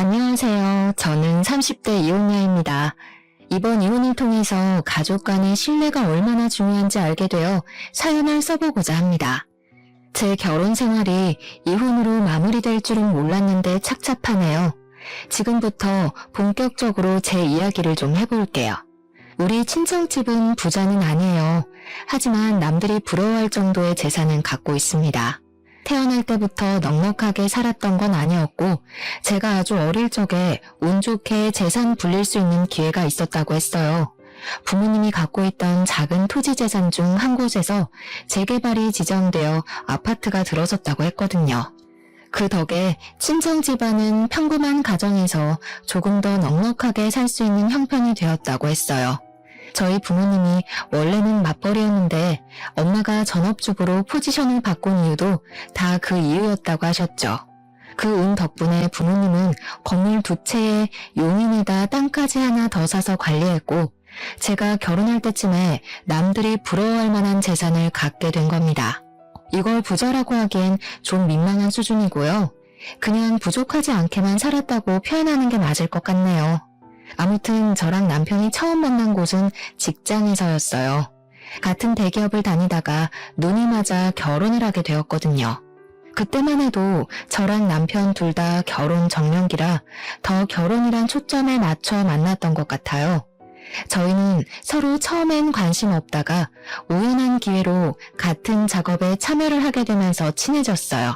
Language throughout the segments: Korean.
안녕하세요. 저는 30대 이혼녀입니다. 이번 이혼을 통해서 가족 간의 신뢰가 얼마나 중요한지 알게 되어 사연을 써보고자 합니다. 제 결혼 생활이 이혼으로 마무리될 줄은 몰랐는데 착잡하네요. 지금부터 본격적으로 제 이야기를 좀 해볼게요. 우리 친정집은 부자는 아니에요. 하지만 남들이 부러워할 정도의 재산은 갖고 있습니다. 태어날 때부터 넉넉하게 살았던 건 아니었고 제가 아주 어릴 적에 운 좋게 재산 불릴 수 있는 기회가 있었다고 했어요. 부모님이 갖고 있던 작은 토지 재산 중 한 곳에서 재개발이 지정되어 아파트가 들어섰다고 했거든요. 그 덕에 친정 집안은 평범한 가정에서 조금 더 넉넉하게 살 수 있는 형편이 되었다고 했어요. 저희 부모님이 원래는 맞벌이였는데 엄마가 전업주부로 포지션을 바꾼 이유도 다 그 이유였다고 하셨죠. 그 운 덕분에 부모님은 건물 2채에 용인에다 땅까지 하나 더 사서 관리했고 제가 결혼할 때쯤에 남들이 부러워할 만한 재산을 갖게 된 겁니다. 이걸 부자라고 하기엔 좀 민망한 수준이고요. 그냥 부족하지 않게만 살았다고 표현하는 게 맞을 것 같네요. 아무튼 저랑 남편이 처음 만난 곳은 직장에서였어요. 같은 대기업을 다니다가 눈이 맞아 결혼을 하게 되었거든요. 그때만 해도 저랑 남편 둘 다 결혼 정년기라 더 결혼이란 초점에 맞춰 만났던 것 같아요. 저희는 서로 처음엔 관심 없다가 우연한 기회로 같은 작업에 참여를 하게 되면서 친해졌어요.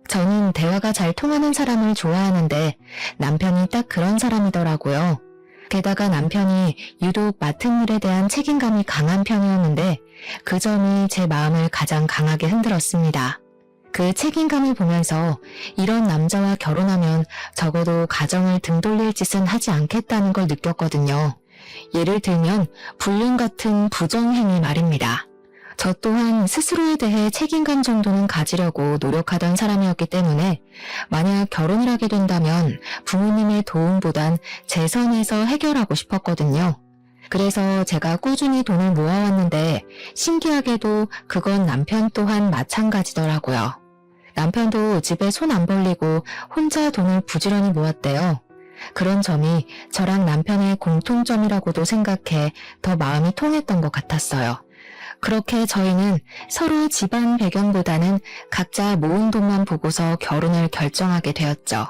저는 대화가 잘 통하는 사람을 좋아하는데 남편이 딱 그런 사람이더라고요. 게다가 남편이 유독 맡은 일에 대한 책임감이 강한 편이었는데 그 점이 제 마음을 가장 강하게 흔들었습니다. 그 책임감을 보면서 이런 남자와 결혼하면 적어도 가정을 등 돌릴 짓은 하지 않겠다는 걸 느꼈거든요. 예를 들면 불륜 같은 부정행위 말입니다. 저 또한 스스로에 대해 책임감 정도는 가지려고 노력하던 사람이었기 때문에 만약 결혼을 하게 된다면 부모님의 도움보단 제 선에서 해결하고 싶었거든요. 그래서 제가 꾸준히 돈을 모아왔는데 신기하게도 그건 남편 또한 마찬가지더라고요. 남편도 집에 손 안 벌리고 혼자 돈을 부지런히 모았대요. 그런 점이 저랑 남편의 공통점이라고도 생각해 더 마음이 통했던 것 같았어요. 그렇게 저희는 서로 집안 배경보다는 각자 모은 돈만 보고서 결혼을 결정하게 되었죠.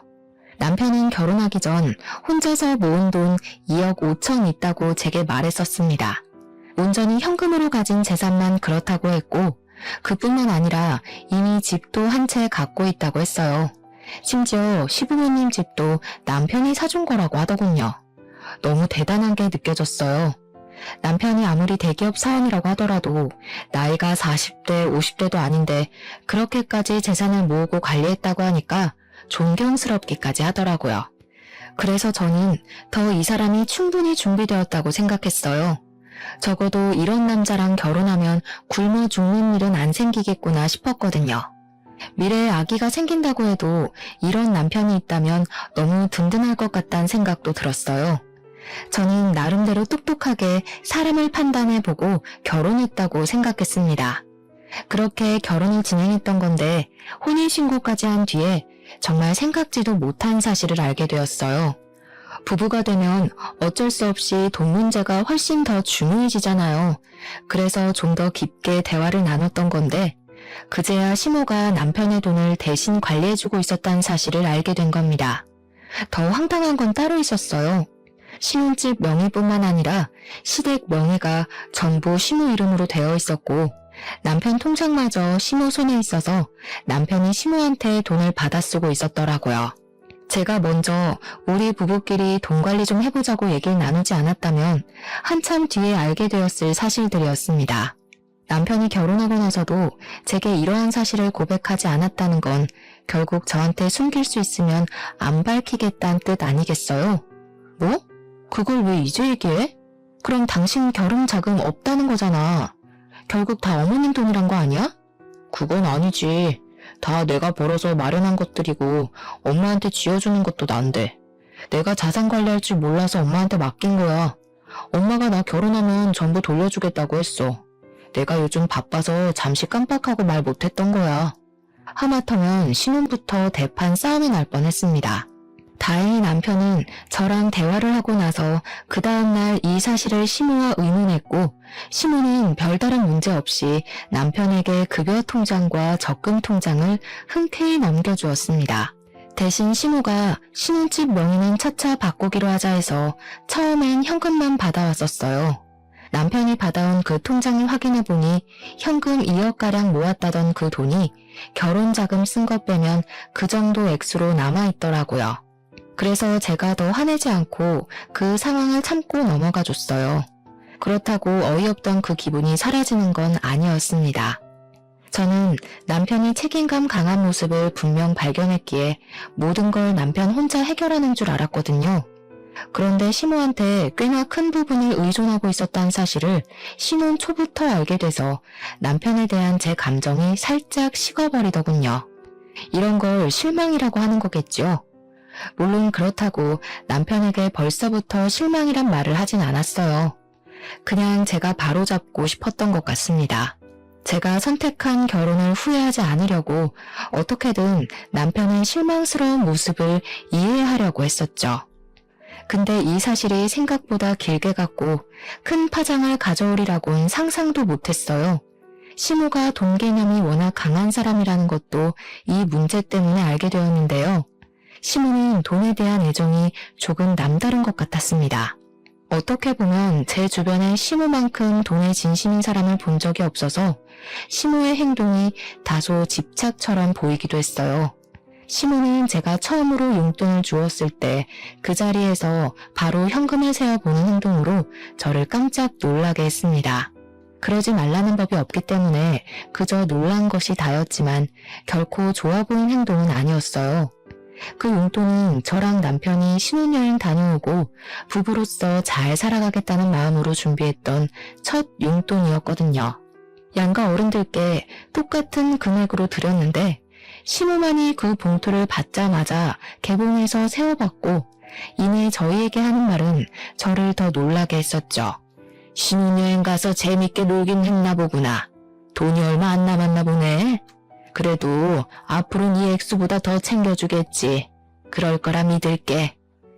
남편은 결혼하기 전 혼자서 모은 돈 2억 5천 있다고 제게 말했었습니다. 온전히 현금으로 가진 재산만 그렇다고 했고 그뿐만 아니라 이미 집도 한 채 갖고 있다고 했어요. 심지어 시부모님 집도 남편이 사준 거라고 하더군요. 너무 대단한 게 느껴졌어요. 남편이 아무리 대기업 사원이라고 하더라도 나이가 40대, 50대도 아닌데 그렇게까지 재산을 모으고 관리했다고 하니까 존경스럽기까지 하더라고요. 그래서 저는 더 이 사람이 충분히 준비되었다고 생각했어요. 적어도 이런 남자랑 결혼하면 굶어 죽는 일은 안 생기겠구나 싶었거든요. 미래에 아기가 생긴다고 해도 이런 남편이 있다면 너무 든든할 것 같다는 생각도 들었어요. 저는 나름대로 똑똑하게 사람을 판단해보고 결혼했다고 생각했습니다. 그렇게 결혼을 진행했던 건데 혼인신고까지 한 뒤에 정말 생각지도 못한 사실을 알게 되었어요. 부부가 되면 어쩔 수 없이 돈 문제가 훨씬 더 중요해지잖아요. 그래서 좀 더 깊게 대화를 나눴던 건데 그제야 시모가 남편의 돈을 대신 관리해주고 있었다는 사실을 알게 된 겁니다. 더 황당한 건 따로 있었어요. 신혼집 명의뿐만 아니라 시댁 명의가 전부 시모 이름으로 되어 있었고 남편 통장마저 시모 손에 있어서 남편이 시모한테 돈을 받아 쓰고 있었더라고요. 제가 먼저 우리 부부끼리 돈 관리 좀 해보자고 얘기를 나누지 않았다면 한참 뒤에 알게 되었을 사실들이었습니다. 남편이 결혼하고 나서도 제게 이러한 사실을 고백하지 않았다는 건 결국 저한테 숨길 수 있으면 안 밝히겠다는 뜻 아니겠어요? 뭐? 그걸 왜 이제 얘기해? 그럼 당신 결혼 자금 없다는 거잖아. 결국 다 어머님 돈이란 거 아니야? 그건 아니지. 다 내가 벌어서 마련한 것들이고 엄마한테 쥐어주는 것도 난데. 내가 자산 관리할 줄 몰라서 엄마한테 맡긴 거야. 엄마가 나 결혼하면 전부 돌려주겠다고 했어. 내가 요즘 바빠서 잠시 깜빡하고 말 못했던 거야. 하마터면 신혼부터 대판 싸움이 날 뻔했습니다. 다행히 남편은 저랑 대화를 하고 나서 그 다음날 이 사실을 시모와 의논했고 시모는 별다른 문제 없이 남편에게 급여 통장과 적금 통장을 흔쾌히 넘겨주었습니다. 대신 시모가 신혼집 명의는 차차 바꾸기로 하자 해서 처음엔 현금만 받아왔었어요. 남편이 받아온 그 통장을 확인해보니 현금 2억가량 모았다던 그 돈이 결혼자금 쓴 것 빼면 그 정도 액수로 남아있더라고요. 그래서 제가 더 화내지 않고 그 상황을 참고 넘어가 줬어요. 그렇다고 어이없던 그 기분이 사라지는 건 아니었습니다. 저는 남편이 책임감 강한 모습을 분명 발견했기에 모든 걸 남편 혼자 해결하는 줄 알았거든요. 그런데 시모한테 꽤나 큰 부분을 의존하고 있었다는 사실을 신혼 초부터 알게 돼서 남편에 대한 제 감정이 살짝 식어버리더군요. 이런 걸 실망이라고 하는 거겠죠. 물론 그렇다고 남편에게 벌써부터 실망이란 말을 하진 않았어요. 그냥 제가 바로잡고 싶었던 것 같습니다. 제가 선택한 결혼을 후회하지 않으려고 어떻게든 남편의 실망스러운 모습을 이해하려고 했었죠. 근데 이 사실이 생각보다 길게 갔고 큰 파장을 가져오리라고는 상상도 못했어요. 시모가 돈 개념이 워낙 강한 사람이라는 것도 이 문제 때문에 알게 되었는데요. 시모는 돈에 대한 애정이 조금 남다른 것 같았습니다. 어떻게 보면 제 주변에 시모만큼 돈에 진심인 사람을 본 적이 없어서 시모의 행동이 다소 집착처럼 보이기도 했어요. 시모는 제가 처음으로 용돈을 주었을 때 그 자리에서 바로 현금을 세어보는 행동으로 저를 깜짝 놀라게 했습니다. 그러지 말라는 법이 없기 때문에 그저 놀란 것이 다였지만 결코 좋아 보이는 행동은 아니었어요. 그 용돈은 저랑 남편이 신혼여행 다녀오고 부부로서 잘 살아가겠다는 마음으로 준비했던 첫 용돈이었거든요. 양가 어른들께 똑같은 금액으로 드렸는데 시모만이 그 봉투를 받자마자 개봉해서 세어봤고 이내 저희에게 하는 말은 저를 더 놀라게 했었죠. 신혼여행 가서 재밌게 놀긴 했나 보구나. 돈이 얼마 안 남았나 보네. 그래도 앞으로는 이 액수보다 더 챙겨주겠지. 그럴 거라 믿을게.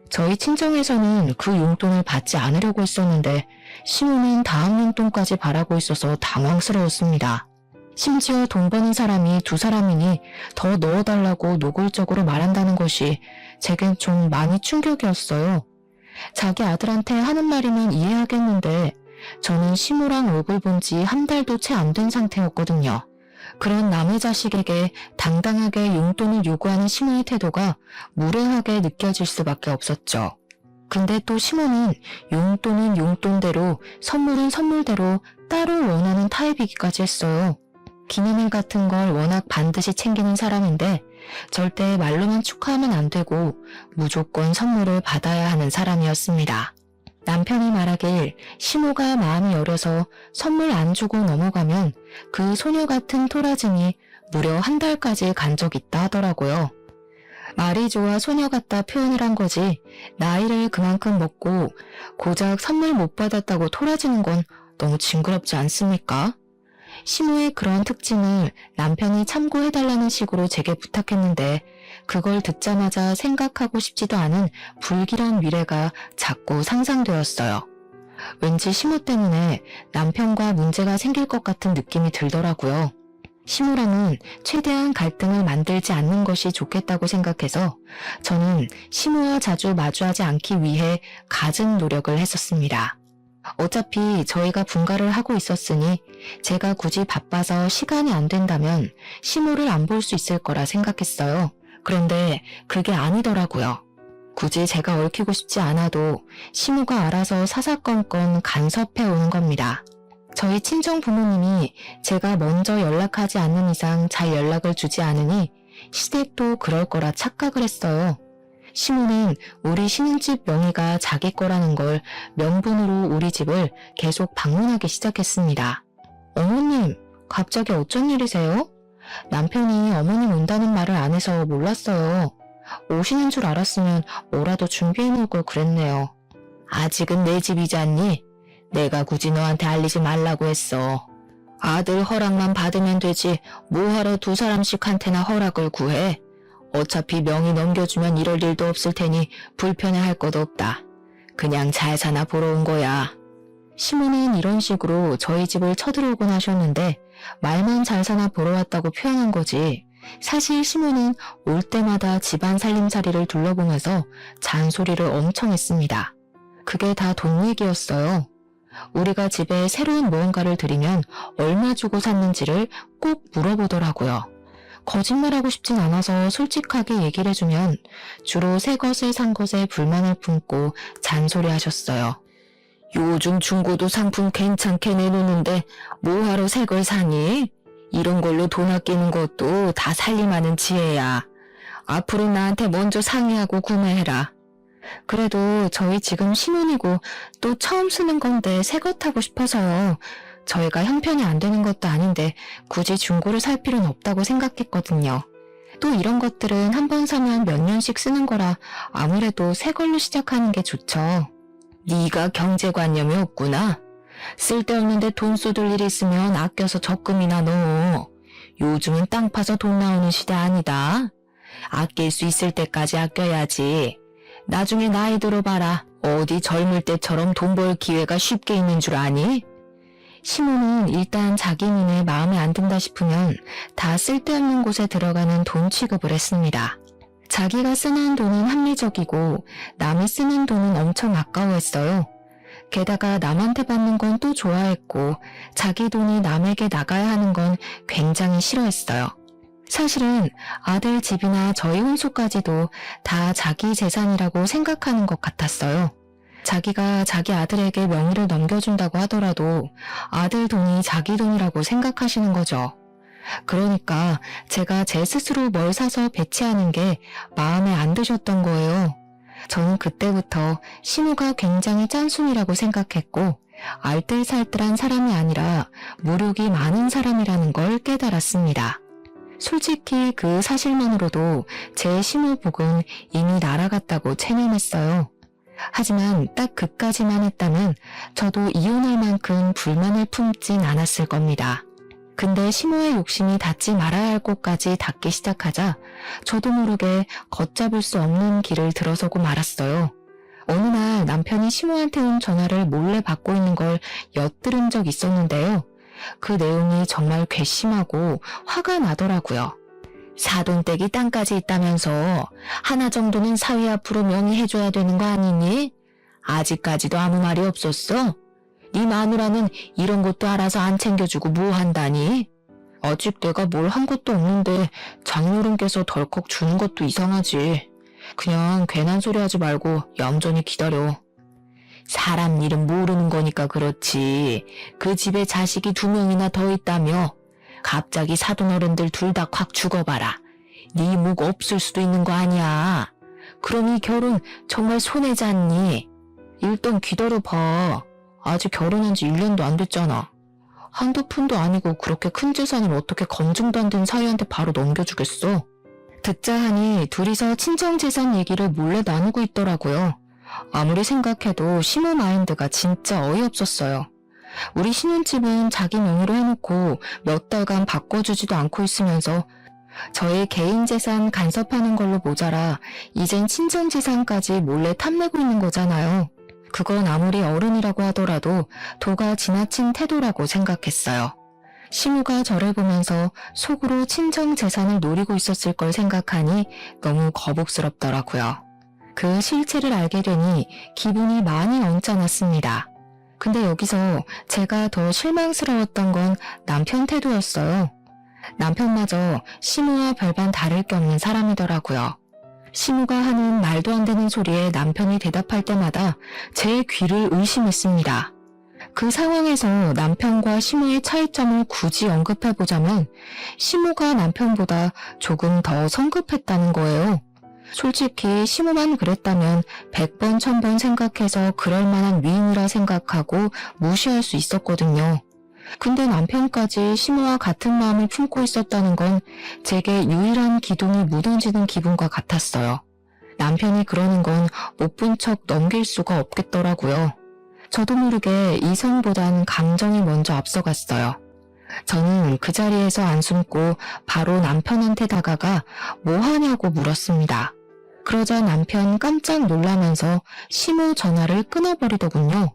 저희 친정에서는 그 용돈을 받지 않으려고 했었는데 시모는 다음 용돈까지 바라고 있어서 당황스러웠습니다. 심지어 돈 버는 사람이 두 사람이니 더 넣어달라고 노골적으로 말한다는 것이 제겐 좀 많이 충격이었어요. 자기 아들한테 하는 말이면 이해하겠는데 저는 시모랑 얼굴 본 지 한 달도 채 안 된 상태였거든요. 그런 남의 자식에게 당당하게 용돈을 요구하는 시모의 태도가 무례하게 느껴질 수밖에 없었죠. 근데 또 시모는 용돈은 용돈대로 선물은 선물대로 따로 원하는 타입이기까지 했어요. 기념일 같은 걸 워낙 반드시 챙기는 사람인데 절대 말로만 축하하면 안 되고 무조건 선물을 받아야 하는 사람이었습니다. 남편이 말하길 시모가 마음이 여려서 선물 안 주고 넘어가면 그 소녀 같은 토라짐이 무려 한 달까지 간 적 있다 하더라고요. 말이 좋아 소녀 같다 표현을 한 거지 나이를 그만큼 먹고 고작 선물 못 받았다고 토라지는 건 너무 징그럽지 않습니까? 시모의 그런 특징을 남편이 참고해달라는 식으로 제게 부탁했는데 그걸 듣자마자 생각하고 싶지도 않은 불길한 미래가 자꾸 상상되었어요. 왠지 시모 때문에 남편과 문제가 생길 것 같은 느낌이 들더라고요. 시모랑은 최대한 갈등을 만들지 않는 것이 좋겠다고 생각해서 저는 시모와 자주 마주하지 않기 위해 갖은 노력을 했었습니다. 어차피 저희가 분가를 하고 있었으니 제가 굳이 바빠서 시간이 안 된다면 시모를 안 볼 수 있을 거라 생각했어요. 그런데 그게 아니더라고요. 굳이 제가 얽히고 싶지 않아도 시모가 알아서 사사건건 간섭해 오는 겁니다. 저희 친정 부모님이 제가 먼저 연락하지 않는 이상 잘 연락을 주지 않으니 시댁도 그럴 거라 착각을 했어요. 시모는 우리 신혼집 명의가 자기 거라는 걸 명분으로 우리 집을 계속 방문하기 시작했습니다. 어머님, 갑자기 어쩐 일이세요? 남편이 어머님 온다는 말을 안 해서 몰랐어요. 오시는 줄 알았으면 뭐라도 준비해 놓을 걸 그랬네요. 아직은 내 집이지 않니? 내가 굳이 너한테 알리지 말라고 했어. 아들 허락만 받으면 되지 뭐하러 두 사람씩한테나 허락을 구해? 어차피 명의 넘겨주면 이럴 일도 없을 테니 불편해할 것도 없다. 그냥 잘 사나 보러 온 거야. 시모는 이런 식으로 저희 집을 쳐들어오곤 하셨는데 말만 잘 사나 보러 왔다고 표현한 거지. 사실 시모는 올 때마다 집안 살림살이를 둘러보면서 잔소리를 엄청 했습니다. 그게 다 돈 얘기였어요. 우리가 집에 새로운 무언가를 들이면 얼마 주고 샀는지를 꼭 물어보더라고요. 거짓말하고 싶진 않아서 솔직하게 얘기를 해주면 주로 새 것을 산 것에 불만을 품고 잔소리하셨어요. 요즘 중고도 상품 괜찮게 내놓는데 뭐하러 새 걸 사니? 이런 걸로 돈 아끼는 것도 다 살림하는 지혜야. 앞으로 나한테 먼저 상의하고 구매해라. 그래도 저희 지금 신혼이고 또 처음 쓰는 건데 새 것 타고 싶어서요. 저희가 형편이 안 되는 것도 아닌데 굳이 중고를 살 필요는 없다고 생각했거든요. 또 이런 것들은 한 번 사면 몇 년씩 쓰는 거라 아무래도 새 걸로 시작하는 게 좋죠. 네가 경제관념이 없구나. 쓸데없는데 돈 쏟을 일 있으면 아껴서 적금이나 넣어. 요즘은 땅 파서 돈 나오는 시대 아니다. 아낄 수 있을 때까지 아껴야지. 나중에 나이 들어봐라. 어디 젊을 때처럼 돈 벌 기회가 쉽게 있는 줄 아니? 시모는 일단 자기 눈에 마음에 안 든다 싶으면 다 쓸데없는 곳에 들어가는 돈 취급을 했습니다. 자기가 쓰는 돈은 합리적이고 남이 쓰는 돈은 엄청 아까워했어요. 게다가 남한테 받는 건 또 좋아했고 자기 돈이 남에게 나가야 하는 건 굉장히 싫어했어요. 사실은 아들 집이나 저희 혼수까지도 다 자기 재산이라고 생각하는 것 같았어요. 자기가 자기 아들에게 명의를 넘겨준다고 하더라도 아들 돈이 자기 돈이라고 생각하시는 거죠. 그러니까 제가 제 스스로 뭘 사서 배치하는 게 마음에 안 드셨던 거예요. 저는 그때부터 시모가 굉장히 짠순이라고 생각했고 알뜰살뜰한 사람이 아니라 무력이 많은 사람이라는 걸 깨달았습니다. 솔직히 그 사실만으로도 제 시모복은 이미 날아갔다고 체념했어요. 하지만 딱 그까지만 했다면 저도 이혼할 만큼 불만을 품진 않았을 겁니다. 근데 시모의 욕심이 닿지 말아야 할 곳까지 닿기 시작하자 저도 모르게 걷잡을 수 없는 길을 들어서고 말았어요. 어느 날 남편이 시모한테 온 전화를 몰래 받고 있는 걸 엿들은 적 있었는데요. 그 내용이 정말 괘씸하고 화가 나더라고요. 사돈댁이 땅까지 있다면서 하나 정도는 사위 앞으로 명의해줘야 되는 거 아니니? 아직까지도 아무 말이 없었어? 네 마누라는 이런 것도 알아서 안 챙겨주고 뭐 한다니? 아직 내가 뭘 한 것도 없는데 장인어른께서 덜컥 주는 것도 이상하지. 그냥 괜한 소리 하지 말고 얌전히 기다려. 사람 일은 모르는 거니까 그렇지. 그 집에 자식이 2명이나 더 있다며. 갑자기 사돈어른들 둘 다 콱 죽어봐라. 네 목 없을 수도 있는 거 아니야. 그럼 이 결혼 정말 손해지 않니? 일단 기다려봐. 아직 결혼한 지 1년도 안 됐잖아. 한두 푼도 아니고 그렇게 큰 재산을 어떻게 검증도 안 된 사위한테 바로 넘겨주겠어? 듣자 하니 둘이서 친정재산 얘기를 몰래 나누고 있더라고요. 아무리 생각해도 시모 마인드가 진짜 어이없었어요. 우리 신혼집은 자기 명의로 해놓고 몇 달간 바꿔주지도 않고 있으면서 저의 개인 재산 간섭하는 걸로 모자라 이젠 친정 재산까지 몰래 탐내고 있는 거잖아요. 그건 아무리 어른이라고 하더라도 도가 지나친 태도라고 생각했어요. 시모가 저를 보면서 속으로 친정 재산을 노리고 있었을 걸 생각하니 너무 거북스럽더라고요. 그 실체를 알게 되니 기분이 많이 언짢았습니다. 근데 여기서 제가 더 실망스러웠던 건 남편 태도였어요. 남편마저 시모와 별반 다를 게 없는 사람이더라고요. 시모가 하는 말도 안 되는 소리에 남편이 대답할 때마다 제 귀를 의심했습니다. 그 상황에서 남편과 시모의 차이점을 굳이 언급해보자면 시모가 남편보다 조금 더 성급했다는 거예요. 솔직히 시모만 그랬다면 100번 1000번 생각해서 그럴 만한 위인이라 생각하고 무시할 수 있었거든요. 근데 남편까지 시모와 같은 마음을 품고 있었다는 건 제게 유일한 기둥이 무너지는 기분과 같았어요. 남편이 그러는 건 못 본 척 넘길 수가 없겠더라고요. 저도 모르게 이성보단 감정이 먼저 앞서갔어요. 저는 그 자리에서 안 숨고 바로 남편한테 다가가 뭐 하냐고 물었습니다. 그러자 남편 깜짝 놀라면서 시모 전화를 끊어버리더군요.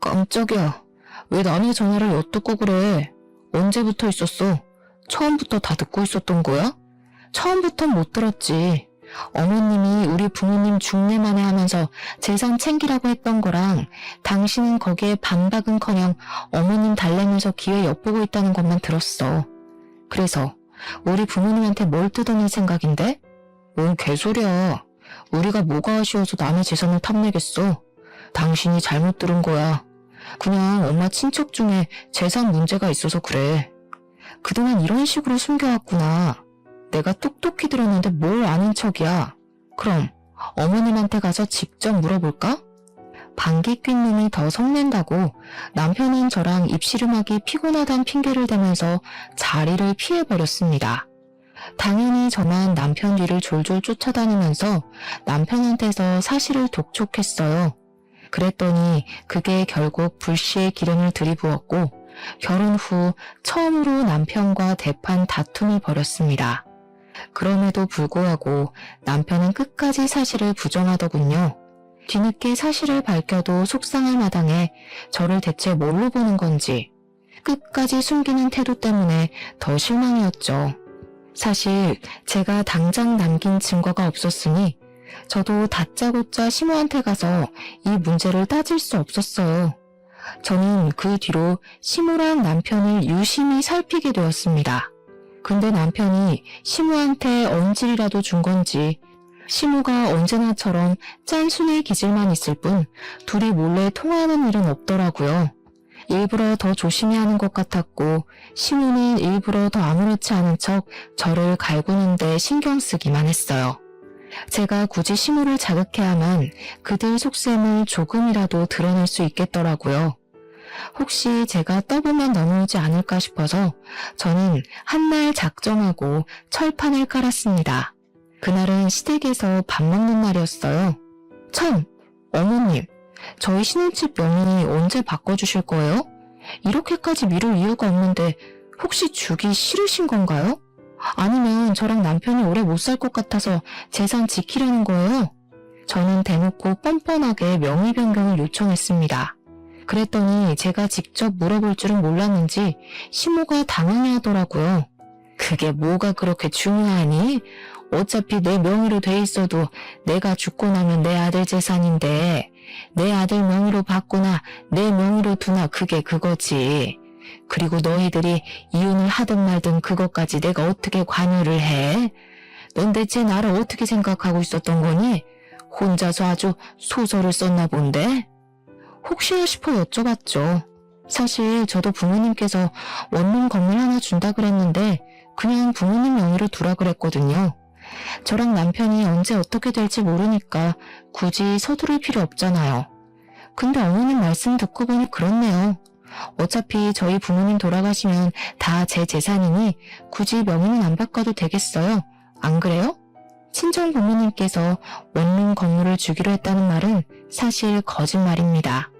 깜짝이야. 왜 남의 전화를 엿듣고 그래? 언제부터 있었어? 처음부터 다 듣고 있었던 거야? 처음부턴 못 들었지. 어머님이 우리 부모님 중매만에 하면서 재산 챙기라고 했던 거랑 당신은 거기에 반박은커녕 어머님 달래면서 기회 엿보고 있다는 것만 들었어. 그래서 우리 부모님한테 뭘 뜯어낼 생각인데? 뭔 개소리야. 우리가 뭐가 아쉬워서 남의 재산을 탐내겠어. 당신이 잘못 들은 거야. 그냥 엄마 친척 중에 재산 문제가 있어서 그래. 그동안 이런 식으로 숨겨왔구나. 내가 똑똑히 들었는데 뭘 아는 척이야. 그럼 어머님한테 가서 직접 물어볼까? 방귀 낀 놈이 더 성낸다고 남편은 저랑 입씨름하기 피곤하단 핑계를 대면서 자리를 피해버렸습니다. 당연히 저만 남편 뒤를 졸졸 쫓아다니면서 남편한테서 사실을 독촉했어요. 그랬더니 그게 결국 불씨에 기름을 들이부었고 결혼 후 처음으로 남편과 대판 다툼을 벌였습니다. 그럼에도 불구하고 남편은 끝까지 사실을 부정하더군요. 뒤늦게 사실을 밝혀도 속상할 마당에 저를 대체 뭘로 보는 건지 끝까지 숨기는 태도 때문에 더 실망이었죠. 사실 제가 당장 남긴 증거가 없었으니 저도 다짜고짜 시모한테 가서 이 문제를 따질 수 없었어요. 저는 그 뒤로 시모랑 남편을 유심히 살피게 되었습니다. 근데 남편이 시모한테 언질이라도 준 건지 시모가 언제나처럼 짠순의 기질만 있을 뿐 둘이 몰래 통화하는 일은 없더라고요. 일부러 더 조심히 하는 것 같았고 시모는 일부러 더 아무렇지 않은 척 저를 갈구는데 신경 쓰기만 했어요. 제가 굳이 시모를 자극해야만 그들 속셈을 조금이라도 드러낼 수 있겠더라고요. 혹시 제가 떠보면 넘어오지 않을까 싶어서 저는 한날 작정하고 철판을 깔았습니다. 그날은 시댁에서 밥 먹는 날이었어요. 참, 어머님, 저희 신혼집 명의 언제 바꿔주실 거예요? 이렇게까지 미룰 이유가 없는데 혹시 주기 싫으신 건가요? 아니면 저랑 남편이 오래 못 살 것 같아서 재산 지키려는 거예요? 저는 대놓고 뻔뻔하게 명의 변경을 요청했습니다. 그랬더니 제가 직접 물어볼 줄은 몰랐는지 시모가 당황해하더라고요. 그게 뭐가 그렇게 중요하니? 어차피 내 명의로 돼 있어도 내가 죽고 나면 내 아들 재산인데 내 아들 명의로 바꾸나 내 명의로 두나 그게 그거지. 그리고 너희들이 이혼을 하든 말든 그것까지 내가 어떻게 관여를 해? 넌 대체 나를 어떻게 생각하고 있었던 거니? 혼자서 아주 소설을 썼나 본데? 혹시나 싶어 여쭤봤죠. 사실 저도 부모님께서 원룸 건물 하나 준다 그랬는데 그냥 부모님 명의로 두라 그랬거든요. 저랑 남편이 언제 어떻게 될지 모르니까 굳이 서두를 필요 없잖아요. 근데 어머님 말씀 듣고 보니 그렇네요. 어차피 저희 부모님 돌아가시면 다 제 재산이니 굳이 명의는 안 바꿔도 되겠어요. 안 그래요? 친정 부모님께서 원룸 건물을 주기로 했다는 말은 사실 거짓말입니다.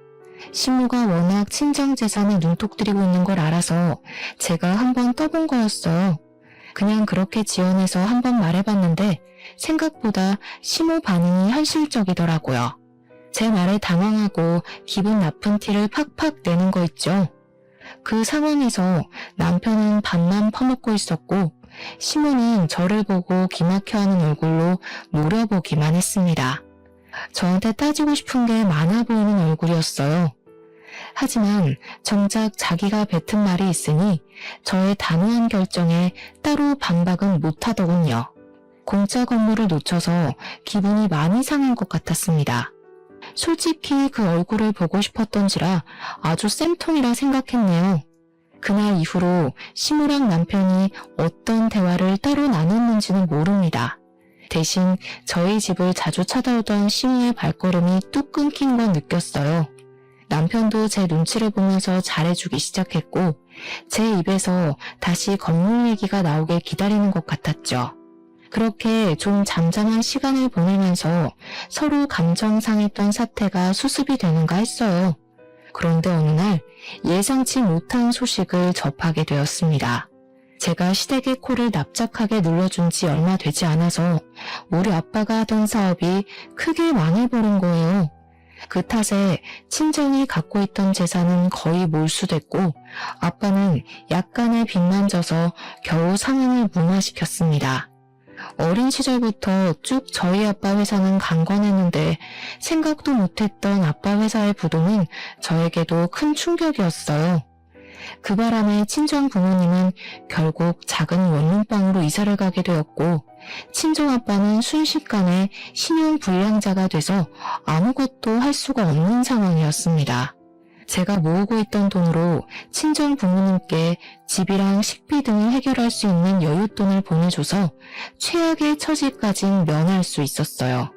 시모가 워낙 친정 재산에 눈독 들이고 있는 걸 알아서 제가 한번 떠본 거였어요. 그냥 그렇게 지원해서 한번 말해봤는데 생각보다 시모 반응이 현실적이더라고요. 제 말에 당황하고 기분 나쁜 티를 팍팍 내는 거 있죠. 그 상황에서 남편은 밥만 퍼먹고 있었고 시모는 저를 보고 기막혀하는 얼굴로 노려보기만 했습니다. 저한테 따지고 싶은 게 많아 보이는 얼굴이었어요. 하지만 정작 자기가 뱉은 말이 있으니 저의 단호한 결정에 따로 반박은 못하더군요. 공짜 건물을 놓쳐서 기분이 많이 상한 것 같았습니다. 솔직히 그 얼굴을 보고 싶었던지라 아주 쌤통이라 생각했네요. 그날 이후로 시모랑 남편이 어떤 대화를 따로 나눴는지는 모릅니다. 대신 저희 집을 자주 찾아오던 시모의 발걸음이 뚝 끊긴 건 느꼈어요. 남편도 제 눈치를 보면서 잘해주기 시작했고 제 입에서 다시 건물 얘기가 나오길 기다리는 것 같았죠. 그렇게 좀 잠잠한 시간을 보내면서 서로 감정 상했던 사태가 수습이 되는가 했어요. 그런데 어느 날 예상치 못한 소식을 접하게 되었습니다. 제가 시댁의 코를 납작하게 눌러준 지 얼마 되지 않아서 우리 아빠가 하던 사업이 크게 망해버린 거예요. 그 탓에 친정이 갖고 있던 재산은 거의 몰수됐고 아빠는 약간의 빚만 져서 겨우 상황을 무마시켰습니다. 어린 시절부터 쭉 저희 아빠 회사는 강건했는데 생각도 못했던 아빠 회사의 부도는 저에게도 큰 충격이었어요. 그 바람에 친정 부모님은 결국 작은 원룸방으로 이사를 가게 되었고 친정 아빠는 순식간에 신용불량자가 돼서 아무것도 할 수가 없는 상황이었습니다. 제가 모으고 있던 돈으로 친정 부모님께 집이랑 식비 등을 해결할 수 있는 여윳돈을 보내줘서 최악의 처지까진 면할 수 있었어요.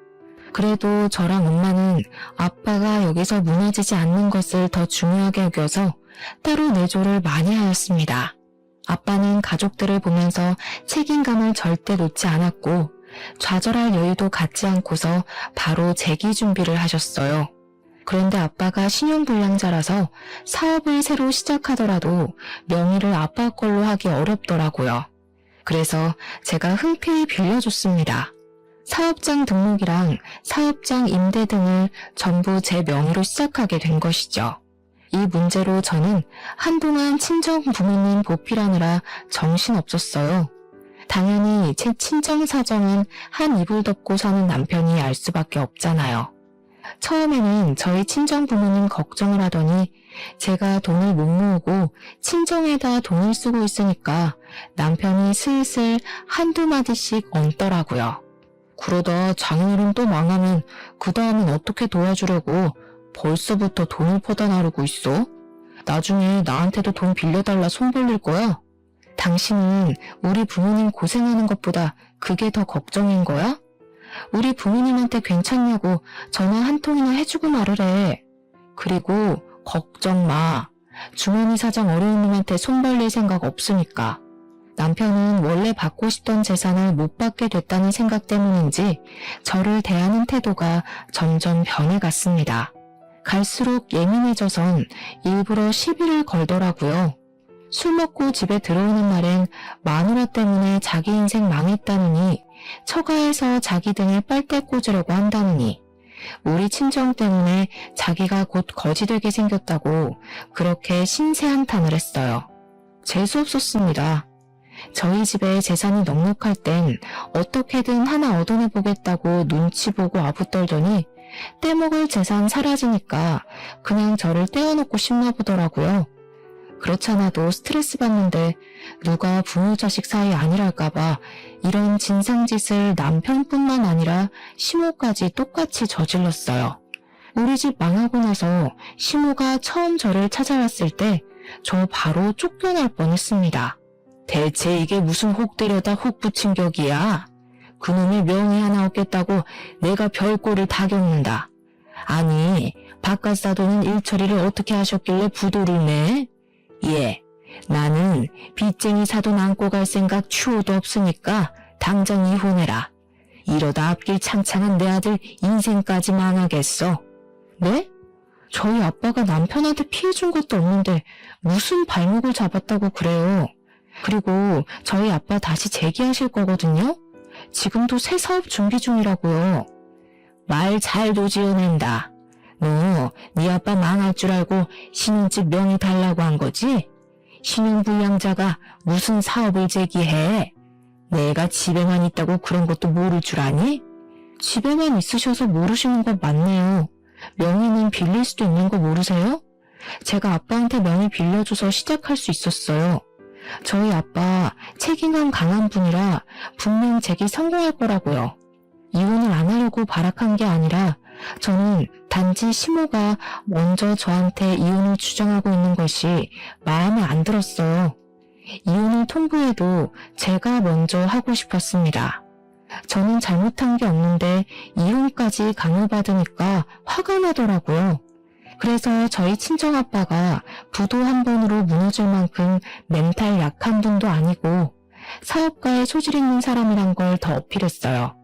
그래도 저랑 엄마는 아빠가 여기서 무너지지 않는 것을 더 중요하게 여겨서 따로 내조를 많이 하였습니다. 아빠는 가족들을 보면서 책임감을 절대 놓지 않았고 좌절할 여유도 갖지 않고서 바로 재기 준비를 하셨어요. 그런데 아빠가 신용불량자라서 사업을 새로 시작하더라도 명의를 아빠 걸로 하기 어렵더라고요. 그래서 제가 흔쾌히 빌려줬습니다. 사업장 등록이랑 사업장 임대 등을 전부 제 명의로 시작하게 된 것이죠. 이 문제로 저는 한동안 친정 부모님 보필하느라 정신없었어요. 당연히 제 친정 사정은 한 이불 덮고 사는 남편이 알 수밖에 없잖아요. 처음에는 저희 친정 부모님 걱정을 하더니 제가 돈을 못 모으고 친정에다 돈을 쓰고 있으니까 남편이 슬슬 한두 마디씩 얹더라고요. 그러다 장인어른 또 망하면 그 다음은 어떻게 도와주려고 벌써부터 돈을 퍼다 나르고 있어? 나중에 나한테도 돈 빌려달라 손 벌릴 거야? 당신은 우리 부모님 고생하는 것보다 그게 더 걱정인 거야? 우리 부모님한테 괜찮냐고 전화 한 통이나 해주고 말을 해. 그리고 걱정 마. 주머니 사정 어려운 놈한테 손 벌릴 생각 없으니까. 남편은 원래 받고 싶던 재산을 못 받게 됐다는 생각 때문인지 저를 대하는 태도가 점점 변해갔습니다. 갈수록 예민해져선 일부러 시비를 걸더라고요. 술 먹고 집에 들어오는 날엔 마누라 때문에 자기 인생 망했다느니 처가에서 자기 등에 빨대 꽂으려고 한다느니 우리 친정 때문에 자기가 곧 거지 되게 생겼다고 그렇게 신세한탄을 했어요. 재수없었습니다. 저희 집에 재산이 넉넉할 땐 어떻게든 하나 얻어내보겠다고 눈치 보고 아부떨더니 떼먹을 재산 사라지니까 그냥 저를 떼어놓고 싶나 보더라고요. 그렇잖아도 스트레스 받는데 누가 부모 자식 사이 아니랄까봐 이런 진상짓을 남편뿐만 아니라 시모까지 똑같이 저질렀어요. 우리 집 망하고 나서 시모가 처음 저를 찾아왔을 때 저 바로 쫓겨날 뻔했습니다. 대체 이게 무슨 혹 때려다 혹 붙인 격이야? 그놈의 명의 하나 얻겠다고 내가 별꼴을 다 겪는다. 아니, 바깥 사돈은 일처리를 어떻게 하셨길래 부도를 내? 예, 나는 빚쟁이 사돈 안고 갈 생각 추호도 없으니까 당장 이혼해라. 이러다 앞길 창창한 내 아들 인생까지 망하겠어. 네? 저희 아빠가 남편한테 피해준 것도 없는데 무슨 발목을 잡았다고 그래요. 그리고 저희 아빠 다시 재기하실 거거든요. 지금도 새 사업 준비 중이라고요. 말 잘도 지어낸다. 너 네 아빠 망할 줄 알고 신혼집 명의 달라고 한 거지? 신용불량자가 무슨 사업을 제기해? 내가 집에만 있다고 그런 것도 모를 줄 아니? 집에만 있으셔서 모르시는 것 맞네요. 명의는 빌릴 수도 있는 거 모르세요? 제가 아빠한테 명의 빌려줘서 시작할 수 있었어요. 저희 아빠 책임감 강한 분이라 분명 재기 성공할 거라고요. 이혼을 안 하려고 발악한 게 아니라 저는 단지 시모가 먼저 저한테 이혼을 주장하고 있는 것이 마음에 안 들었어요. 이혼을 통보해도 제가 먼저 하고 싶었습니다. 저는 잘못한 게 없는데 이혼까지 강요받으니까 화가 나더라고요. 그래서 저희 친정아빠가 부도 한 번으로 무너질 만큼 멘탈 약한 분도 아니고 사업가에 소질 있는 사람이란 걸 더 어필했어요.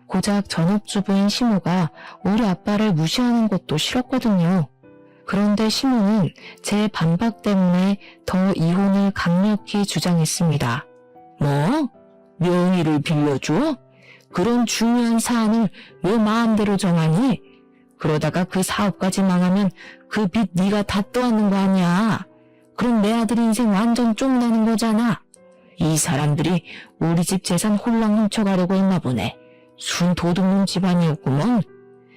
고작 전업주부인 시모가 우리 아빠를 무시하는 것도 싫었거든요. 그런데 시모는 제 반박 때문에 더 이혼을 강력히 주장했습니다. 뭐? 명의를 빌려줘? 그런 중요한 사안을 왜 마음대로 정하니? 그러다가 그 사업까지 망하면 그 빚 네가 다 떠안는 거 아니야. 그럼 내 아들 인생 완전 쫑나는 거잖아. 이 사람들이 우리 집 재산 홀랑 훔쳐가려고 했나 보네. 순 도둑놈 집안이었구먼.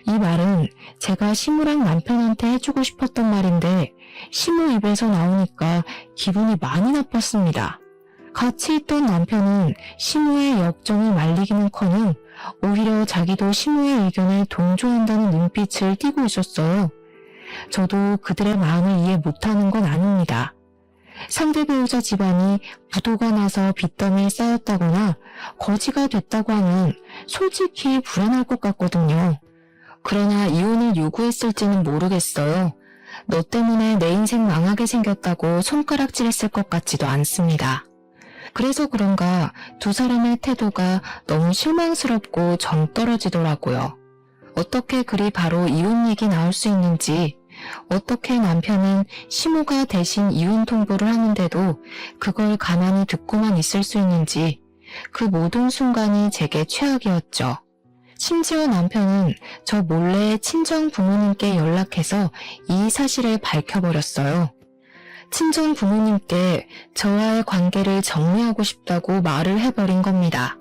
이 말은 제가 시무랑 남편한테 해주고 싶었던 말인데 시무 입에서 나오니까 기분이 많이 나빴습니다. 같이 있던 남편은 시무의 역정을 말리기는커녕 오히려 자기도 시무의 의견에 동조한다는 눈빛을 띠고 있었어요. 저도 그들의 마음을 이해 못하는 건 아닙니다. 상대 배우자 집안이 부도가 나서 빚더미에 쌓였다거나 거지가 됐다고 하면 솔직히 불안할 것 같거든요. 그러나 이혼을 요구했을지는 모르겠어요. 너 때문에 내 인생 망하게 생겼다고 손가락질했을 것 같지도 않습니다. 그래서 그런가 두 사람의 태도가 너무 실망스럽고 정 떨어지더라고요. 어떻게 그리 바로 이혼 얘기 나올 수 있는지, 어떻게 남편은 시모가 대신 이혼 통보를 하는데도 그걸 가만히 듣고만 있을 수 있는지, 그 모든 순간이 제게 최악이었죠. 심지어 남편은 저 몰래 친정 부모님께 연락해서 이 사실을 밝혀버렸어요. 친정 부모님께 저와의 관계를 정리하고 싶다고 말을 해버린 겁니다.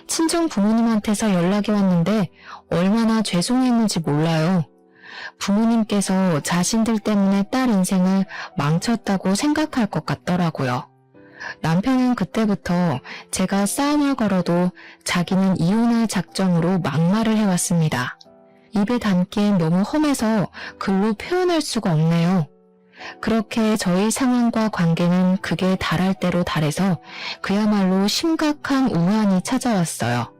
친정 부모님한테서 연락이 왔는데 얼마나 죄송했는지 몰라요. 부모님께서 자신들 때문에 딸 인생을 망쳤다고 생각할 것 같더라고요. 남편은 그때부터 제가 싸움을 걸어도 자기는 이혼할 작정으로 막말을 해왔습니다. 입에 담기엔 너무 험해서 글로 표현할 수가 없네요. 그렇게 저희 상황과 관계는 극에 달할 대로 달해서 그야말로 심각한 우환이 찾아왔어요.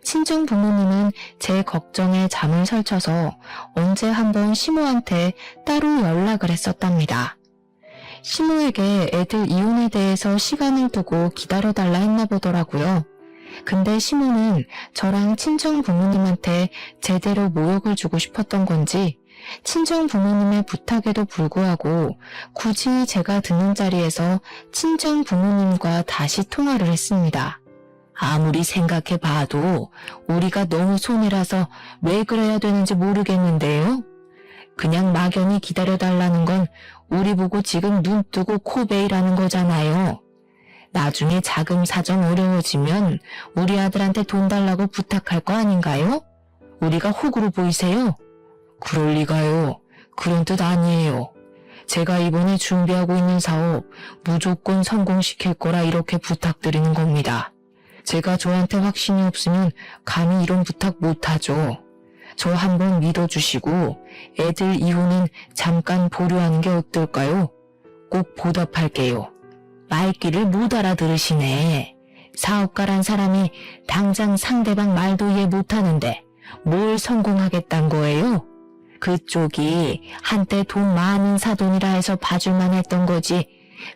친정 부모님은 제 걱정에 잠을 설쳐서 언제 한번 시모한테 따로 연락을 했었답니다. 시모에게 애들 이혼에 대해서 시간을 두고 기다려달라 했나 보더라고요. 근데 시모는 저랑 친정 부모님한테 제대로 모욕을 주고 싶었던 건지 친정 부모님의 부탁에도 불구하고 굳이 제가 듣는 자리에서 친정 부모님과 다시 통화를 했습니다. 아무리 생각해봐도 우리가 너무 손해라서 왜 그래야 되는지 모르겠는데요. 그냥 막연히 기다려달라는 건 우리 보고 지금 눈 뜨고 코 베이라는 거잖아요. 나중에 자금 사정 어려워지면 우리 아들한테 돈 달라고 부탁할 거 아닌가요? 우리가 호구로 보이세요? 그럴 리가요. 그런 뜻 아니에요. 제가 이번에 준비하고 있는 사업 무조건 성공시킬 거라 이렇게 부탁드리는 겁니다. 제가 저한테 확신이 없으면 감히 이런 부탁 못하죠. 저 한번 믿어주시고 애들 이혼은 잠깐 보류하는 게 어떨까요? 꼭 보답할게요. 말귀를 못 알아들으시네. 사업가란 사람이 당장 상대방 말도 이해 못하는데 뭘 성공하겠단 거예요? 그쪽이 한때 돈 많은 사돈이라 해서 봐줄만 했던 거지.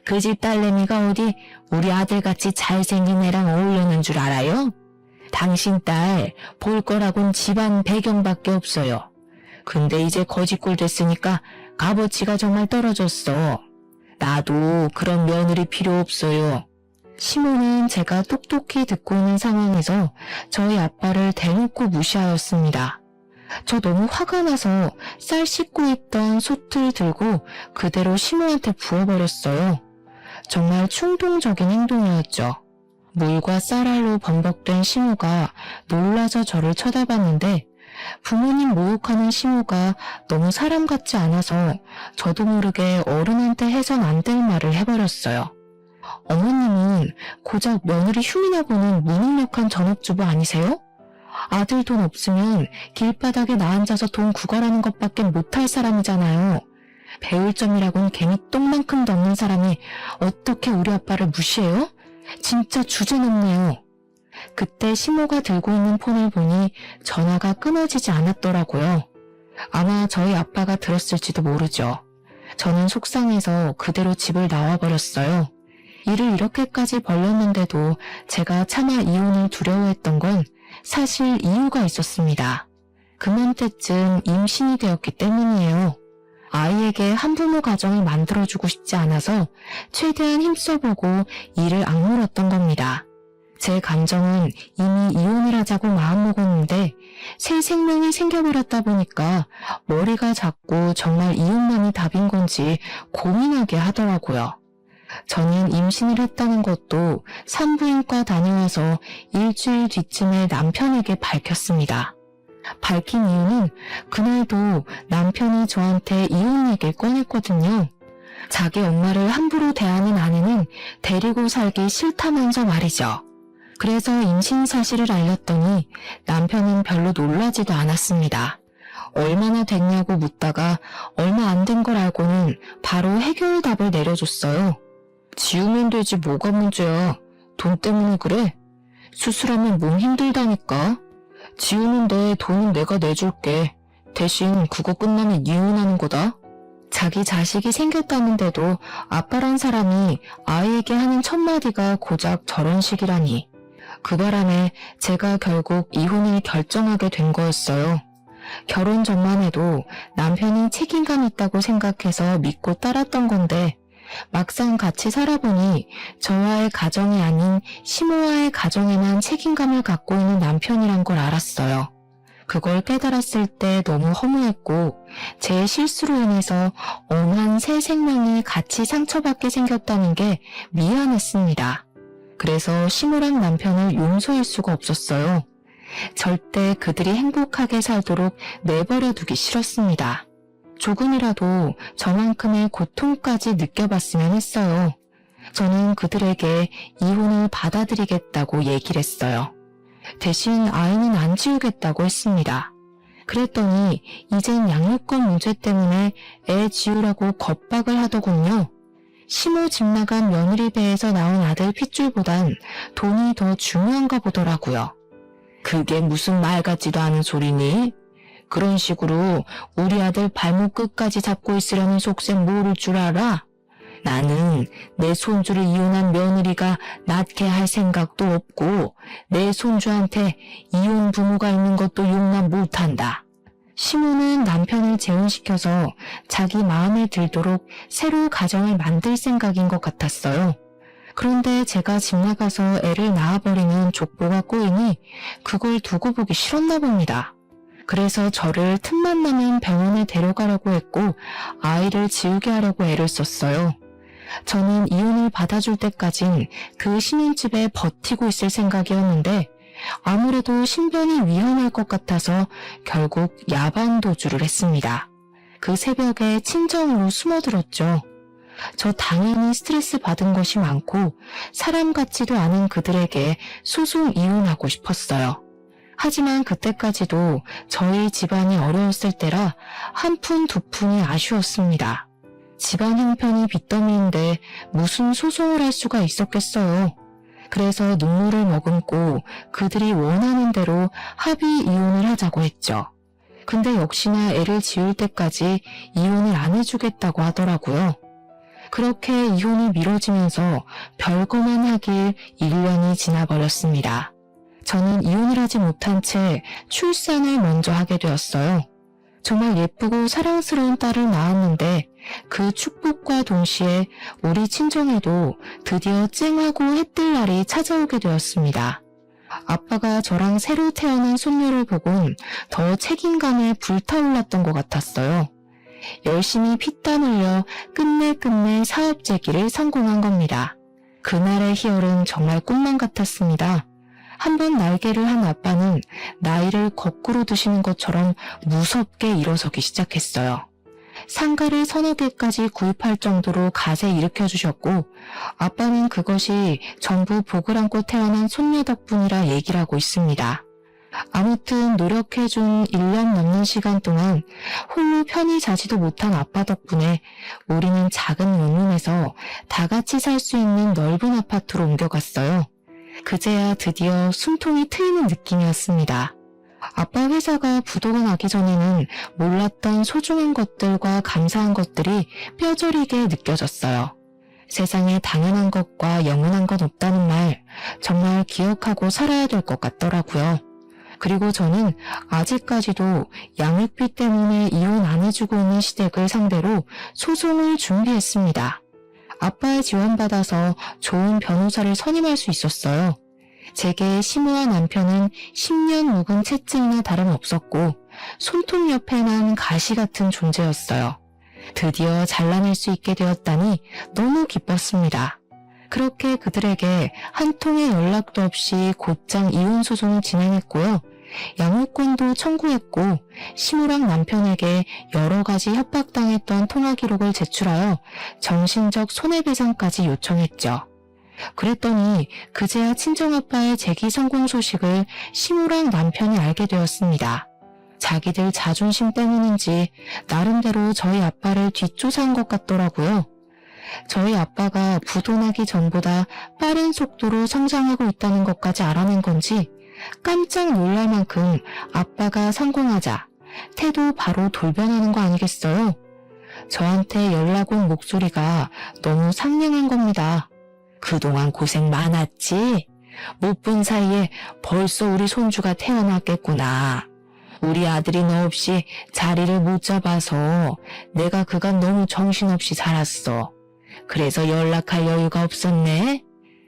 그 집 딸내미가 어디 우리 아들같이 잘생긴 애랑 어울리는 줄 알아요? 당신 딸 볼 거라곤 집안 배경밖에 없어요. 근데 이제 거지꼴 됐으니까 값어치가 정말 떨어졌어. 나도 그런 며느리 필요 없어요. 시모는 제가 똑똑히 듣고 있는 상황에서 저희 아빠를 대놓고 무시하였습니다. 저 너무 화가 나서 쌀 씻고 있던 솥을 들고 그대로 시모한테 부어버렸어요. 정말 충동적인 행동이었죠. 물과 쌀알로 범벅된 시모가 놀라서 저를 쳐다봤는데 부모님 모욕하는 시모가 너무 사람 같지 않아서 저도 모르게 어른한테 해선 안 될 말을 해버렸어요. 어머님은 고작 며느리 흉이나 보는 무능력한 전업주부 아니세요? 아들 돈 없으면 길바닥에 나앉아서 돈 구걸하는 것밖에 못할 사람이잖아요. 배울 점이라곤 개미 똥만큼도 없는 사람이 어떻게 우리 아빠를 무시해요? 진짜 주제넘네요. 그때 시모가 들고 있는 폰을 보니 전화가 끊어지지 않았더라고요. 아마 저희 아빠가 들었을지도 모르죠. 저는 속상해서 그대로 집을 나와버렸어요. 일을 이렇게까지 벌렸는데도 제가 차마 이혼을 두려워했던 건 사실 이유가 있었습니다. 그맘때쯤 임신이 되었기 때문이에요. 아이에게 한부모 가정을 만들어주고 싶지 않아서 최대한 힘써보고 이를 악물었던 겁니다. 제 감정은 이미 이혼을 하자고 마음먹었는데 새 생명이 생겨버렸다 보니까 머리가 자꾸 정말 이혼만이 답인 건지 고민하게 하더라고요. 저는 임신을 했다는 것도 산부인과 다녀와서 일주일 뒤쯤에 남편에게 밝혔습니다. 밝힌 이유는 그날도 남편이 저한테 이혼 얘기를 꺼냈거든요. 자기 엄마를 함부로 대하는 아내는 데리고 살기 싫다면서 말이죠. 그래서 임신 사실을 알렸더니 남편은 별로 놀라지도 않았습니다. 얼마나 됐냐고 묻다가 얼마 안 된 걸 알고는 바로 해결답을 내려줬어요. 지우면 되지 뭐가 문제야. 돈 때문에 그래? 수술하면 몸 힘들다니까. 지우는데 돈은 내가 내줄게. 대신 그거 끝나면 이혼하는 거다. 자기 자식이 생겼다는데도 아빠란 사람이 아이에게 하는 첫마디가 고작 저런 식이라니. 그 바람에 제가 결국 이혼을 결정하게 된 거였어요. 결혼 전만 해도 남편이 책임감 있다고 생각해서 믿고 따랐던 건데 막상 같이 살아보니 저와의 가정이 아닌 시모와의 가정에만 책임감을 갖고 있는 남편이란 걸 알았어요. 그걸 깨달았을 때 너무 허무했고 제 실수로 인해서 엄한 새 생명이 같이 상처받게 생겼다는 게 미안했습니다. 그래서 시모랑 남편을 용서할 수가 없었어요. 절대 그들이 행복하게 살도록 내버려 두기 싫었습니다. 조금이라도 저만큼의 고통까지 느껴봤으면 했어요. 저는 그들에게 이혼을 받아들이겠다고 얘기를 했어요. 대신 아이는 안 지우겠다고 했습니다. 그랬더니 이젠 양육권 문제 때문에 애 지우라고 겁박을 하더군요. 시모 집 나간 며느리 배에서 나온 아들 핏줄보단 돈이 더 중요한가 보더라고요. 그게 무슨 말 같지도 않은 소리니? 그런 식으로 우리 아들 발목 끝까지 잡고 있으려는 속셈 모를 줄 알아? 나는 내 손주를 이혼한 며느리가 낳게 할 생각도 없고 내 손주한테 이혼 부모가 있는 것도 용납 못한다. 시모는 남편을 재혼시켜서 자기 마음에 들도록 새로 가정을 만들 생각인 것 같았어요. 그런데 제가 집 나가서 애를 낳아버리는 족보가 꼬이니 그걸 두고 보기 싫었나 봅니다. 그래서 저를 틈만 나면 병원에 데려가려고 했고 아이를 지우게 하려고 애를 썼어요. 저는 이혼을 받아줄 때까진 그 신혼집에 버티고 있을 생각이었는데 아무래도 신변이 위험할 것 같아서 결국 야반 도주를 했습니다. 그 새벽에 친정으로 숨어들었죠. 저 당연히 스트레스 받은 것이 많고 사람 같지도 않은 그들에게 소송 이혼하고 싶었어요. 하지만 그때까지도 저희 집안이 어려웠을 때라 한 푼 두 푼이 아쉬웠습니다. 집안 형편이 빚더미인데 무슨 소송을 할 수가 있었겠어요. 그래서 눈물을 머금고 그들이 원하는 대로 합의 이혼을 하자고 했죠. 근데 역시나 애를 지울 때까지 이혼을 안 해주겠다고 하더라고요. 그렇게 이혼이 미뤄지면서 별거만 하길 1년이 지나버렸습니다. 저는 이혼을 하지 못한 채 출산을 먼저 하게 되었어요. 정말 예쁘고 사랑스러운 딸을 낳았는데 그 축복과 동시에 우리 친정에도 드디어 쨍하고 해뜰 날이 찾아오게 되었습니다. 아빠가 저랑 새로 태어난 손녀를 보곤 더 책임감에 불타올랐던 것 같았어요. 열심히 피땀 흘려 끝내 사업 재기를 성공한 겁니다. 그날의 희열은 정말 꿈만 같았습니다. 한번 날개를 한 아빠는 나이를 거꾸로 드시는 것처럼 무섭게 일어서기 시작했어요. 상가를 서너 개까지 구입할 정도로 갓에 일으켜주셨고 아빠는 그것이 전부 복을 안고 태어난 손녀 덕분이라 얘기를 하고 있습니다. 아무튼 노력해준 1년 넘는 시간 동안 홀로 편히 자지도 못한 아빠 덕분에 우리는 작은 원룸에서 다 같이 살 수 있는 넓은 아파트로 옮겨갔어요. 그제야 드디어 숨통이 트이는 느낌이었습니다. 아빠 회사가 부도가 나기 전에는 몰랐던 소중한 것들과 감사한 것들이 뼈저리게 느껴졌어요. 세상에 당연한 것과 영원한 건 없다는 말 정말 기억하고 살아야 될 것 같더라고요. 그리고 저는 아직까지도 양육비 때문에 이혼 안 해주고 있는 시댁을 상대로 소송을 준비했습니다. 아빠의 지원받아서 좋은 변호사를 선임할 수 있었어요. 제게 시모와 남편은 10년 묵은 채증이나 다름없었고 손톱 옆에 난 가시 같은 존재였어요. 드디어 잘라낼 수 있게 되었다니 너무 기뻤습니다. 그렇게 그들에게 한 통의 연락도 없이 곧장 이혼 소송을 진행했고요. 양육권도 청구했고 시모랑 남편에게 여러 가지 협박당했던 통화 기록을 제출하여 정신적 손해배상까지 요청했죠. 그랬더니 그제야 친정아빠의 재기 성공 소식을 시모랑 남편이 알게 되었습니다. 자기들 자존심 때문인지 나름대로 저희 아빠를 뒷조사한 것 같더라고요. 저희 아빠가 부도나기 전보다 빠른 속도로 성장하고 있다는 것까지 알아낸 건지 깜짝 놀랄 만큼 아빠가 성공하자 태도 바로 돌변하는 거 아니겠어요? 저한테 연락 온 목소리가 너무 상냥한 겁니다. 그동안 고생 많았지? 못 본 사이에 벌써 우리 손주가 태어났겠구나. 우리 아들이 너 없이 자리를 못 잡아서 내가 그간 너무 정신없이 살았어. 그래서 연락할 여유가 없었네.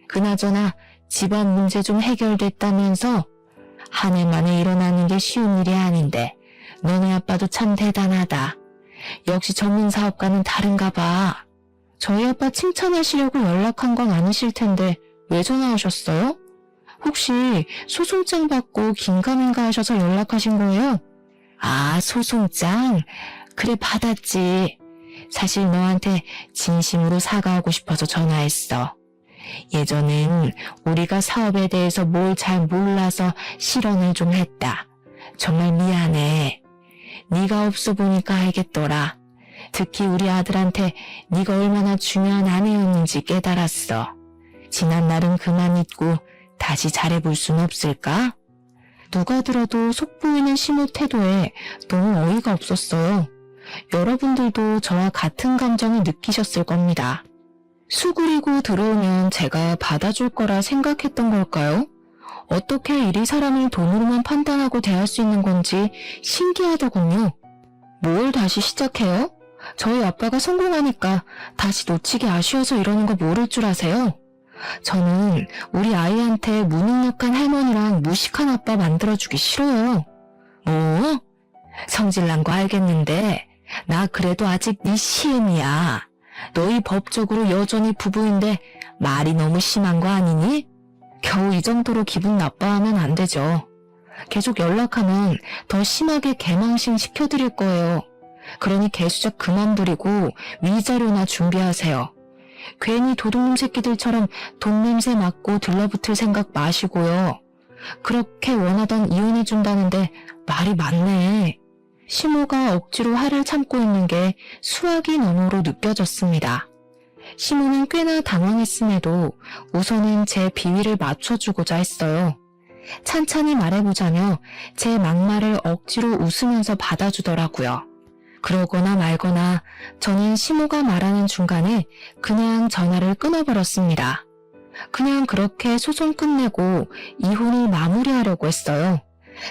그나저나 집안 문제 좀 해결됐다면서? 한 해 만에 일어나는 게 쉬운 일이 아닌데 너네 아빠도 참 대단하다. 역시 전문 사업가는 다른가 봐. 저희 아빠 칭찬하시려고 연락한 건 아니실 텐데 왜 전화하셨어요? 혹시 소송장 받고 긴가민가 하셔서 연락하신 거예요? 아, 소송장? 그래, 받았지. 사실 너한테 진심으로 사과하고 싶어서 전화했어. 예전엔 우리가 사업에 대해서 뭘 잘 몰라서 실언을 좀 했다. 정말 미안해. 네가 없어 보니까 알겠더라. 특히 우리 아들한테 네가 얼마나 중요한 아내였는지 깨달았어. 지난 날은 그만 잊고 다시 잘해볼 순 없을까? 누가 들어도 속보이는 시모 태도에 너무 어이가 없었어요. 여러분들도 저와 같은 감정을 느끼셨을 겁니다. 수그리고 들어오면 제가 받아줄 거라 생각했던 걸까요? 어떻게 이리 사람을 돈으로만 판단하고 대할 수 있는 건지 신기하더군요. 뭘 다시 시작해요? 저희 아빠가 성공하니까 다시 놓치기 아쉬워서 이러는 거 모를 줄 아세요? 저는 우리 아이한테 무능력한 할머니랑 무식한 아빠 만들어주기 싫어요. 뭐? 성질난 거 알겠는데 나 그래도 아직 네 시엠이야. 너희 법적으로 여전히 부부인데 말이 너무 심한 거 아니니? 겨우 이 정도로 기분 나빠하면 안 되죠. 계속 연락하면 더 심하게 개망신 시켜드릴 거예요. 그러니 개수작 그만 부리고 위자료나 준비하세요. 괜히 도둑놈 새끼들처럼 돈 냄새 맡고 들러붙을 생각 마시고요. 그렇게 원하던 이혼해준다는데 말이 많네. 시모가 억지로 화를 참고 있는 게 수학이 너머로 느껴졌습니다. 시모는 꽤나 당황했음에도 우선은 제 비위를 맞춰주고자 했어요. 찬찬히 말해보자며 제 막말을 억지로 웃으면서 받아주더라고요. 그러거나 말거나 저는 시모가 말하는 중간에 그냥 전화를 끊어버렸습니다. 그냥 그렇게 소송 끝내고 이혼을 마무리하려고 했어요.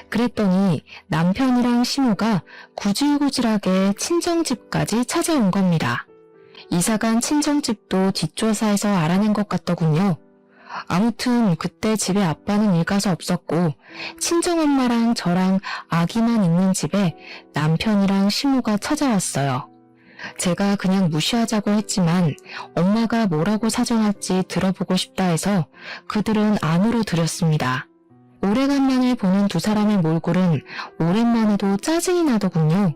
그랬더니 남편이랑 시모가 구질구질하게 친정집까지 찾아온 겁니다. 이사간 친정집도 뒷조사해서 알아낸 것 같더군요. 아무튼 그때 집에 아빠는 일가서 없었고 친정엄마랑 저랑 아기만 있는 집에 남편이랑 시모가 찾아왔어요. 제가 그냥 무시하자고 했지만 엄마가 뭐라고 사정할지 들어보고 싶다 해서 그들은 안으로 들였습니다. 오래간만에 보는 두 사람의 몰골은 오랜만에도 짜증이 나더군요.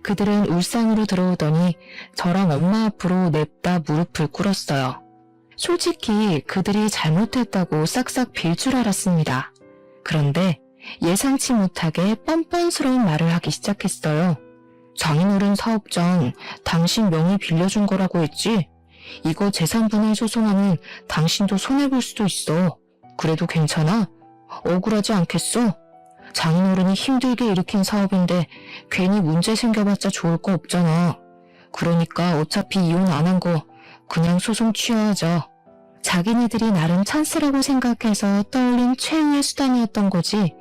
그들은 울상으로 들어오더니 저랑 엄마 앞으로 냅다 무릎을 꿇었어요. 솔직히 그들이 잘못했다고 싹싹 빌 줄 알았습니다. 그런데 예상치 못하게 뻔뻔스러운 말을 하기 시작했어요. 장인어른 사업장 당신 명의 빌려준 거라고 했지? 이거 재산분할 소송하면 당신도 손해볼 수도 있어. 그래도 괜찮아? 억울하지 않겠어? 장인어른이 힘들게 일으킨 사업인데 괜히 문제 생겨봤자 좋을 거 없잖아. 그러니까 어차피 이혼 안 한 거 그냥 소송 취하하자. 자기네들이 나름 찬스라고 생각해서 떠올린 최후의 수단이었던 거지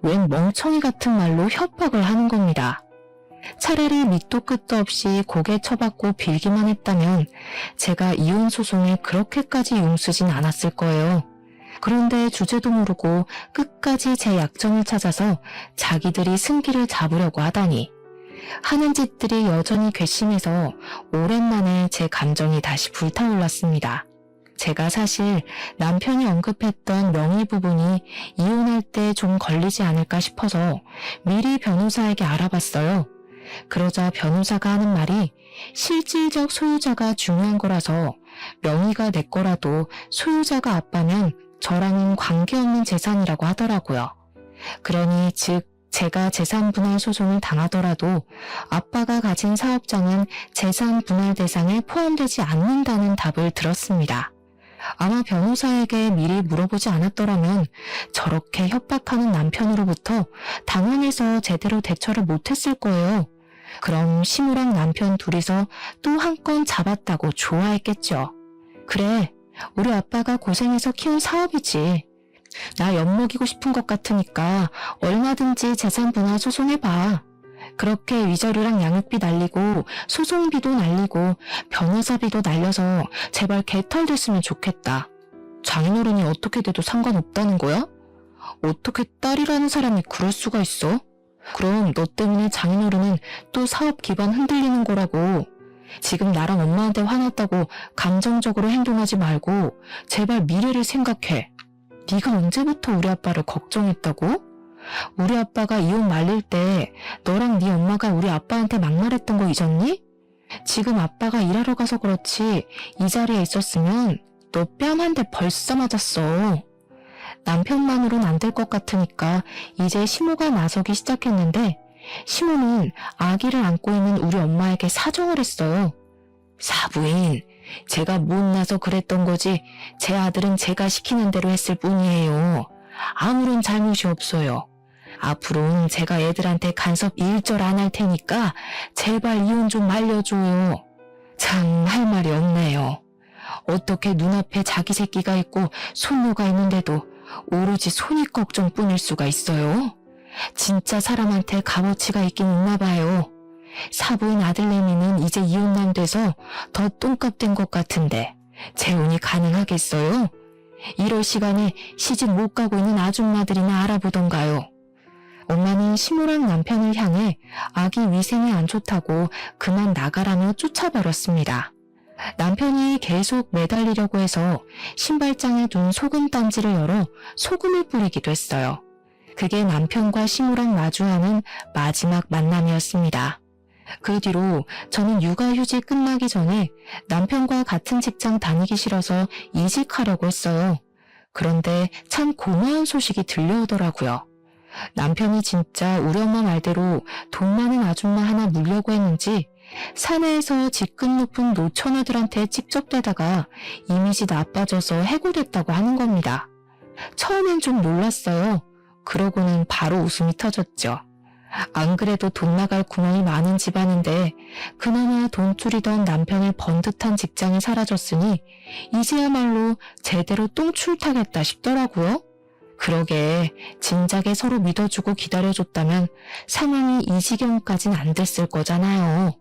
웬 멍청이 같은 말로 협박을 하는 겁니다. 차라리 밑도 끝도 없이 고개 쳐박고 빌기만 했다면 제가 이혼 소송에 그렇게까지 용쓰진 않았을 거예요. 그런데 주제도 모르고 끝까지 제 약점을 찾아서 자기들이 승기를 잡으려고 하다니. 하는 짓들이 여전히 괘씸해서 오랜만에 제 감정이 다시 불타올랐습니다. 제가 사실 남편이 언급했던 명의 부분이 이혼할 때 좀 걸리지 않을까 싶어서 미리 변호사에게 알아봤어요. 그러자 변호사가 하는 말이 실질적 소유자가 중요한 거라서 명의가 내 거라도 소유자가 아빠면 저랑은 관계없는 재산이라고 하더라고요. 그러니 즉 제가 재산 분할 소송을 당하더라도 아빠가 가진 사업장은 재산 분할 대상에 포함되지 않는다는 답을 들었습니다. 아마 변호사에게 미리 물어보지 않았더라면 저렇게 협박하는 남편으로부터 당황해서 제대로 대처를 못했을 거예요. 그럼 시무랑 남편 둘이서 또 한 건 잡았다고 좋아했겠죠. 그래, 우리 아빠가 고생해서 키운 사업이지. 나 엿먹이고 싶은 것 같으니까 얼마든지 재산 분할 소송해봐. 그렇게 위자료랑 양육비 날리고 소송비도 날리고 변호사비도 날려서 제발 개털됐으면 좋겠다. 장인어른이 어떻게 돼도 상관없다는 거야? 어떻게 딸이라는 사람이 그럴 수가 있어? 그럼 너 때문에 장인어른은 또 사업 기반 흔들리는 거라고. 지금 나랑 엄마한테 화났다고 감정적으로 행동하지 말고 제발 미래를 생각해. 네가 언제부터 우리 아빠를 걱정했다고? 우리 아빠가 이혼 말릴 때 너랑 네 엄마가 우리 아빠한테 막말했던 거 잊었니? 지금 아빠가 일하러 가서 그렇지 이 자리에 있었으면 너 뺨 한 대 벌써 맞았어. 남편만으론 안 될 것 같으니까 이제 시모가 나서기 시작했는데 시모는 아기를 안고 있는 우리 엄마에게 사정을 했어요. 사부인, 제가 못나서 그랬던 거지 제 아들은 제가 시키는 대로 했을 뿐이에요. 아무런 잘못이 없어요. 앞으로는 제가 애들한테 간섭 일절 안 할 테니까 제발 이혼 좀 말려줘요. 참 할 말이 없네요. 어떻게 눈앞에 자기 새끼가 있고 손녀가 있는데도 오로지 손익 걱정뿐일 수가 있어요? 진짜 사람한테 값어치가 있긴 있나 봐요. 사부인 아들내미는 이제 이혼만 돼서 더 똥값 된 것 같은데 재혼이 가능하겠어요? 이럴 시간에 시집 못 가고 있는 아줌마들이나 알아보던가요. 엄마는 시모랑 남편을 향해 아기 위생이 안 좋다고 그만 나가라며 쫓아버렸습니다. 남편이 계속 매달리려고 해서 신발장에 둔 소금 단지를 열어 소금을 뿌리기도 했어요. 그게 남편과 시모랑 마주하는 마지막 만남이었습니다. 그 뒤로 저는 육아휴직 끝나기 전에 남편과 같은 직장 다니기 싫어서 이직하려고 했어요. 그런데 참 고마운 소식이 들려오더라고요. 남편이 진짜 우리 엄마 말대로 돈 많은 아줌마 하나 물려고 했는지 사내에서 직급 높은 노처녀들한테 찍적대다가 이미지 나빠져서 해고됐다고 하는 겁니다. 처음엔 좀 놀랐어요. 그러고는 바로 웃음이 터졌죠. 안 그래도 돈 나갈 구멍이 많은 집안인데 그나마 돈줄이던 남편을 번듯한 직장이 사라졌으니 이제야말로 제대로 똥출타겠다 싶더라고요. 그러게 진작에 서로 믿어주고 기다려줬다면 상황이 이 지경까진 안 됐을 거잖아요.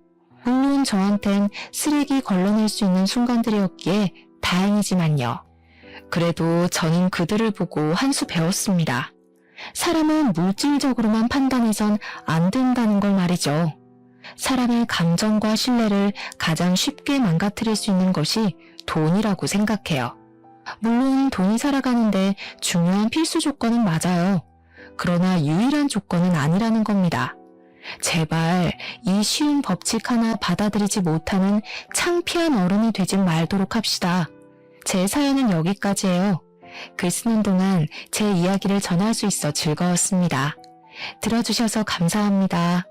물론 저한텐 쓰레기 걸러낼 수 있는 순간들이었기에 다행이지만요. 그래도 저는 그들을 보고 한 수 배웠습니다. 사람은 물질적으로만 판단해선 안 된다는 걸 말이죠. 사람의 감정과 신뢰를 가장 쉽게 망가뜨릴 수 있는 것이 돈이라고 생각해요. 물론 돈이 살아가는데 중요한 필수 조건은 맞아요. 그러나 유일한 조건은 아니라는 겁니다. 제발 이 쉬운 법칙 하나 받아들이지 못하는 창피한 어른이 되지 말도록 합시다. 제 사연은 여기까지예요. 글 쓰는 동안 제 이야기를 전할 수 있어 즐거웠습니다. 들어주셔서 감사합니다.